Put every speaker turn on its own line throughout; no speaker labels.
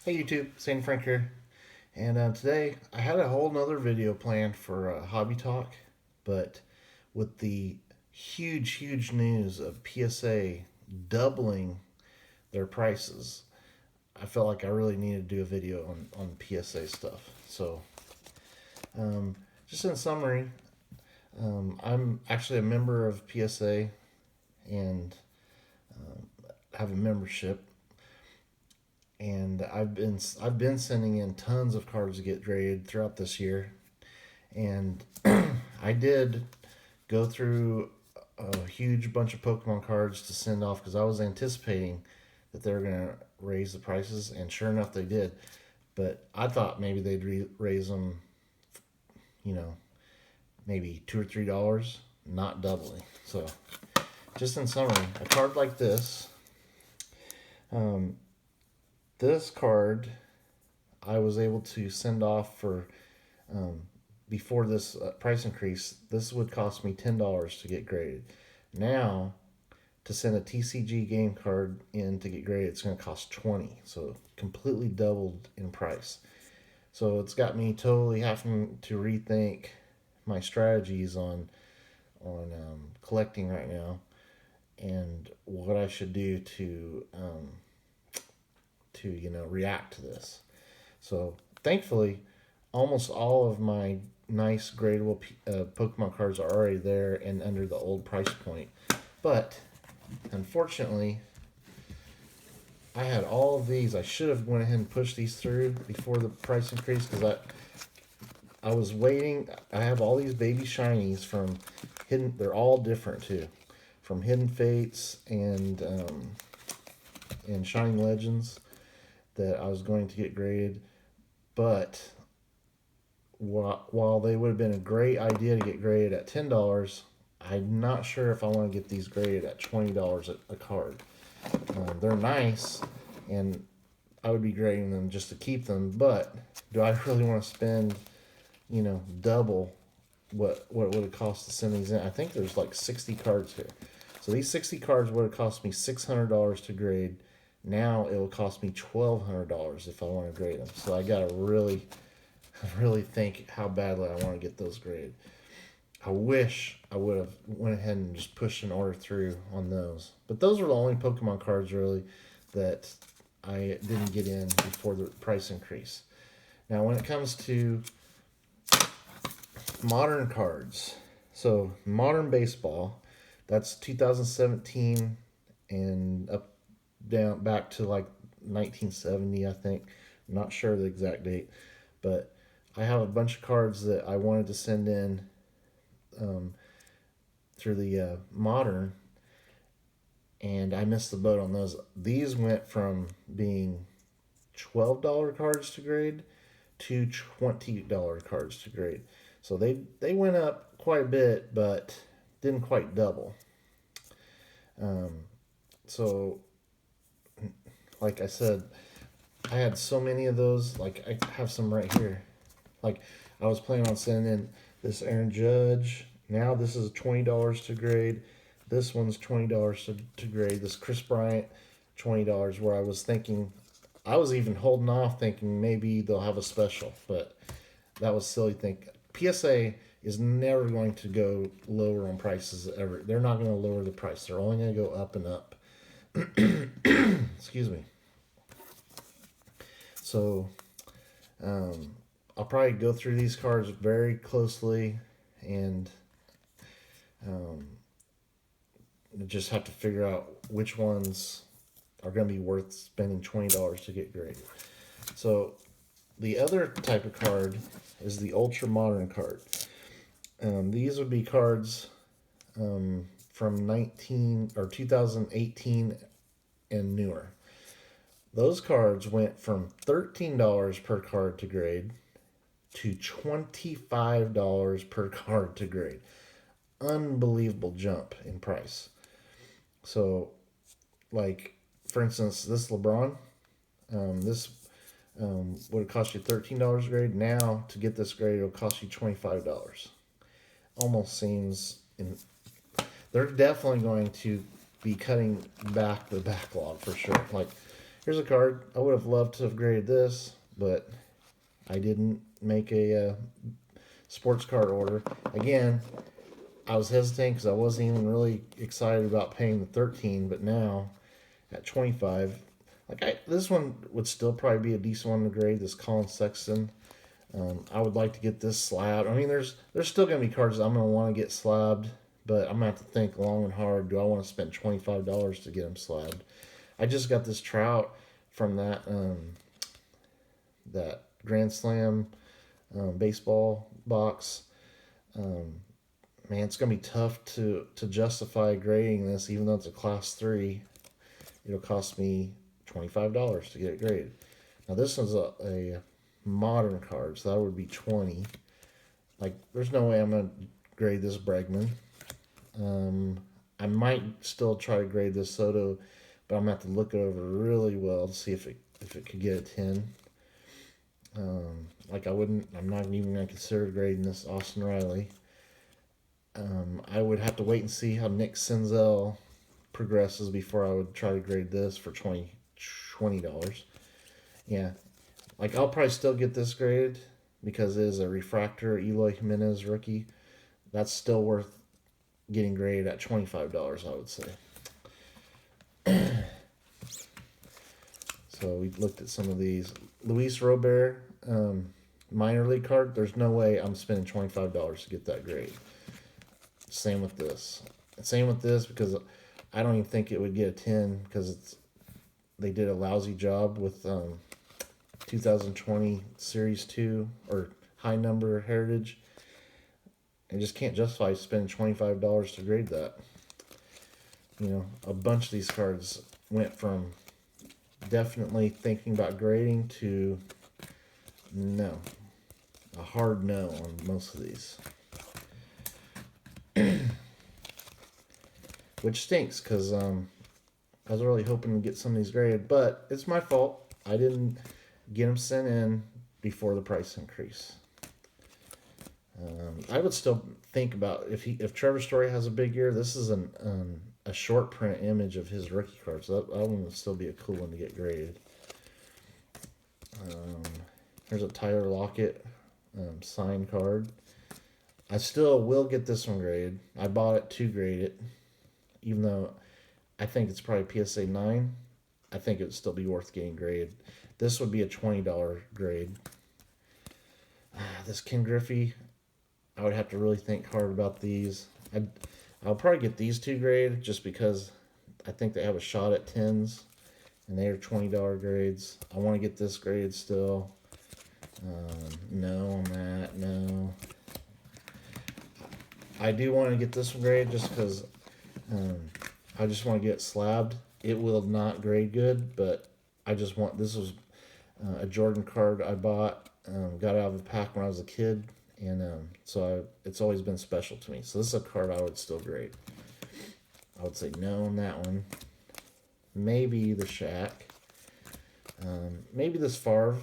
Hey YouTube, Sandyfrank here, and today I had a whole nother video planned for Hobby Talk, but with the huge news of PSA doubling their prices, I felt like I really needed to do a video on PSA stuff. So, um, just in summary, I'm actually a member of PSA and have a membership, and I've been sending in tons of cards to get graded throughout this year, and I did go through a huge bunch of Pokemon cards to send off because I was anticipating that they were going to raise the prices, and sure enough, they did. But I thought maybe they'd raise them, you know, maybe $2 or $3, not doubling. So, just in summary, a card like um, this card I was able to send off for um, before this price increase. This would cost me $10 to get graded. Now, to send a TCG game card in to get graded, it's going to cost 20. So completely doubled in price. So it's got me totally having to rethink my strategies on collecting right now, and what I should do to react to this. So thankfully, almost all of my nice gradable Pokemon cards are already there and under the old price point. But unfortunately, I had all of these. I should have went ahead and pushed these through before the price increase because I was waiting. I have all these baby shinies from hidden. They're all different too, from Hidden Fates and Shining Legends that I was going to get graded. But while they would have been a great idea to get graded at $10, I'm not sure if I want to get these graded at $20 a card. They're nice, and I would be grading them just to keep them. But do I really want to spend, double what it would have cost to send these in? I think there's like 60 cards here. So these 60 cards would have cost me $600 to grade. Now it will cost me $1,200 if I want to grade them. So I gotta really think how badly I want to get those graded. I wish I would have went ahead and just pushed an order through on those. But those were the only Pokemon cards really that I didn't get in before the price increase. Now when it comes to modern cards, so modern baseball, that's 2017 and up down back to like 1970, I think. I'm not sure the exact date, but I have a bunch of cards that I wanted to send in um, through the modern, and I missed the boat on those. These went from being $12 cards to grade to $20 cards to grade. So they went up quite a bit, but didn't quite double. Um, so, like I said, I had so many of those. Like I have some right here. Like I was planning on sending in this Aaron Judge. Now this is $20 to grade. This one's $20 to grade. This Chris Bryant, $20. Where I was thinking, I was even holding off, thinking maybe they'll have a special, but that was silly think. PSA is never going to go lower on prices ever. They're not going to lower the price. They're only going to go up and up. Excuse me. So I'll probably go through these cards very closely and um, just have to figure out which ones are going to be worth spending $20 to get graded. So the other type of card is the ultra modern card. These would be cards from 2018 and newer. Those cards went from $13 per card to grade to $25 per card to grade. Unbelievable jump in price. So, like, for instance, this LeBron, this would have cost you $13 grade. Now, to get this grade, it'll cost you $25. Almost seems they're definitely going to be cutting back the backlog for sure. Like Here's a card. I would have loved to have graded this, but I didn't make a sports card order. Again, I was hesitating because I wasn't even really excited about paying the 13, but now at 25, this one would still probably be a decent one to grade. This Colin Sexton. I would like to get this slabbed. I mean, there's still gonna be cards I'm gonna want to get slabbed, but I'm gonna have to think long and hard. Do I want to spend $25 to get them slabbed? I just got this Trout from that Grand Slam baseball box. Um, Man, it's gonna be tough to justify grading this, even though it's a class 3. It'll cost me $25 to get it graded. Now this one's a modern card, so that would be 20. Like, there's no way I'm gonna grade this Bregman. I might still try to grade this Soto, but I'm gonna have to look it over really well to see if it could get a 10. I'm not even gonna consider grading this Austin Riley. I would have to wait and see how Nick Senzel progresses before I would try to grade this for $20. Yeah, like I'll probably still get this graded because it is a refractor Eloy Jimenez rookie. That's still worth getting graded at $25, I would say. So we looked at some of these. Luis Robert, minor league card. There's no way I'm spending $25 to get that grade. Same with this. Same with this because I don't even think it would get a 10 because they did a lousy job with 2020 Series 2 or high number heritage. I just can't justify spending $25 to grade that. You know, a bunch of these cards went from definitely thinking about grading to no. A hard no on most of these. Which stinks because I was really hoping to get some of these graded, but it's my fault. I didn't get them sent in before the price increase. I would still think about if Trevor Story has a big year. This is a short print image of his rookie card, so that one would still be a cool one to get graded. Here's a Tyler Lockett signed card. I still will get this one graded. I bought it to grade it, even though I think it's probably PSA 9. I think it would still be worth getting graded. This would be a $20 grade. This Ken Griffey, I would have to really think hard about these. I'll probably get these two graded just because I think they have a shot at 10s, and they are $20 grades. I want to get this graded still. No on that, no. I do want to get this one graded just because I just want to get it slabbed. It will not grade good, but I just want, this was a Jordan card I bought, got out of a pack when I was a kid, and it's always been special to me. So this is a card I would still grade. I would say no on that one. Maybe the Shaq. Maybe this Favre.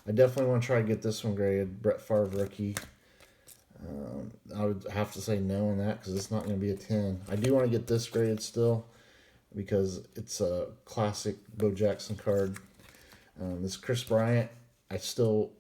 I definitely want to try to get this one graded. Brett Favre rookie. I would have to say no on that because it's not going to be a 10. I do want to get this graded still because it's a classic Bo Jackson card. This Chris Bryant, I still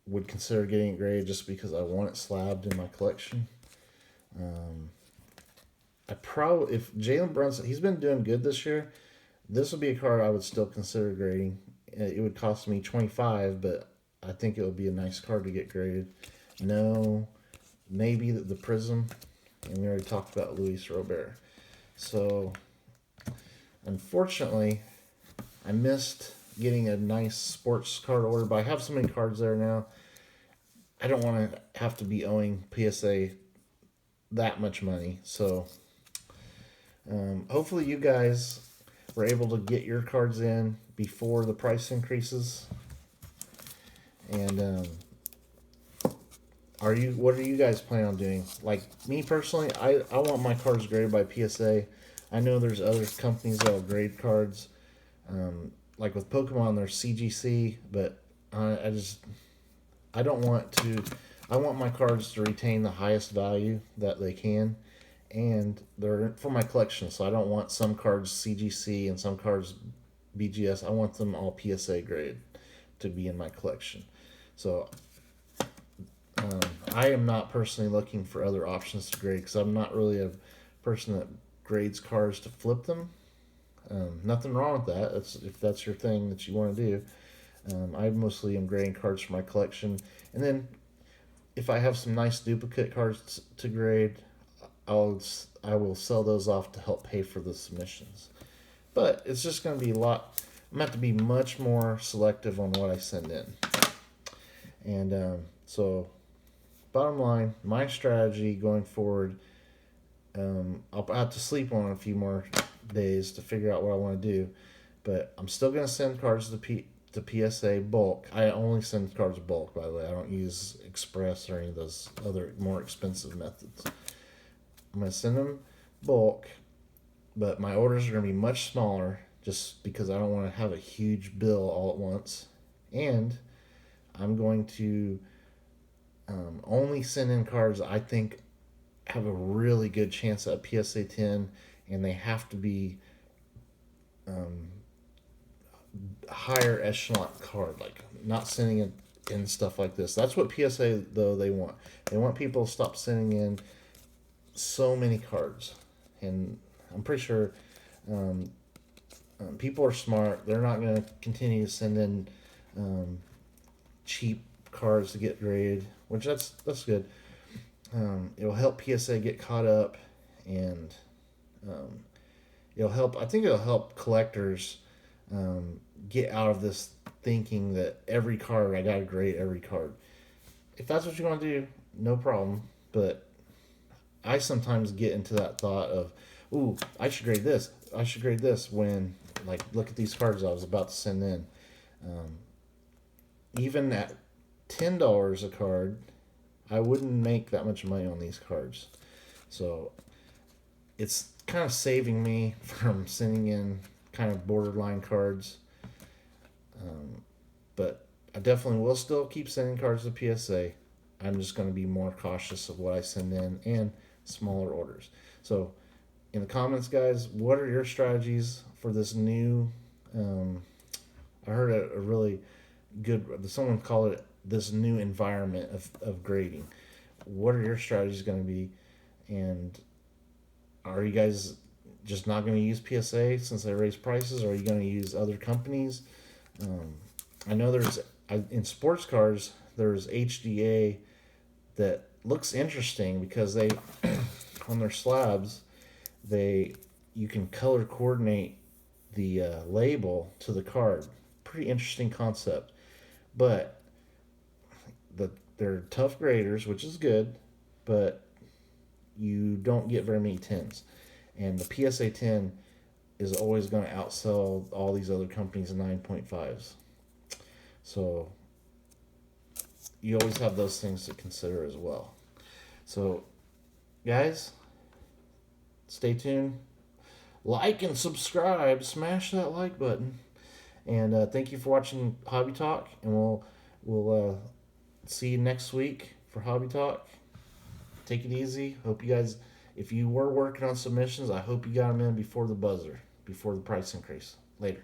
would consider getting it graded just because I want it slabbed in my collection. If Jalen Brunson, he's been doing good this year. This would be a card I would still consider grading. It would cost me $25, but I think it would be a nice card to get graded. No, maybe the Prism, and we already talked about Luis Robert. So, unfortunately, I missed getting a nice sports card order, but I have so many cards there now. I don't want to have to be owing PSA that much money. So, hopefully you guys were able to get your cards in before the price increases. And what are you guys planning on doing? Like me personally, I want my cards graded by PSA. I know there's other companies that will grade cards. Like with Pokemon, there's CGC, but I want my cards to retain the highest value that they can. and they're for my collection. So I don't want some cards CGC and some cards BGS. I want them all PSA grade to be in my collection. So um, I am not personally looking for other options to grade because I'm not really a person that grades cards to flip them. Nothing wrong with that. If that's your thing that you want to do. I mostly am grading cards for my collection, and then if I have some nice duplicate cards to grade, I will sell those off to help pay for the submissions. But it's just going to be a lot. I'm going to have to be much more selective on what I send in. And so, bottom line, my strategy going forward, I'll have to sleep on it a few more days to figure out what I want to do. But I'm still going to send cards to PSA bulk. I only send cards bulk, by the way. I don't use Express or any of those other more expensive methods. I'm going to send them bulk, but my orders are going to be much smaller just because I don't want to have a huge bill all at once. And I'm going to only send in cards I think have a really good chance at PSA 10, and they have to be higher echelon card, like not sending in stuff like this. That's what PSA though they want. They want people to stop sending in so many cards, and I'm pretty sure people are smart. They're not going to continue to send in cheap cards to get graded, which that's good. It'll help PSA get caught up, and it'll help. I think it'll help collectors get out of this thinking that every card I gotta grade every card. If that's what you want to do, no problem. But I sometimes get into that thought of, ooh, I should grade this. I should grade this when, like, look at these cards I was about to send in. Even at $10 a card, I wouldn't make that much money on these cards. So it's kind of saving me from sending in kind of borderline cards. But I definitely will still keep sending cards to PSA. I'm just going to be more cautious of what I send in and smaller orders. So in the comments, guys, what are your strategies for this new? I heard a really good. Someone called it this new environment of grading. What are your strategies going to be? And are you guys just not going to use PSA since they raise prices, or are you going to use other companies? I know in sports cars, there's HDA that looks interesting because they, on their slabs, you can color coordinate the label to the card. Pretty interesting concept. But they're tough graders, which is good, but you don't get very many 10s. And the PSA 10 is always going to outsell all these other companies' 9.5s. So you always have those things to consider as well. So, guys, stay tuned. Like and subscribe. Smash that like button. And thank you for watching Hobby Talk. And we'll see you next week for Hobby Talk. Take it easy. Hope you guys, if you were working on submissions, I hope you got them in before the buzzer, before the price increase. Later.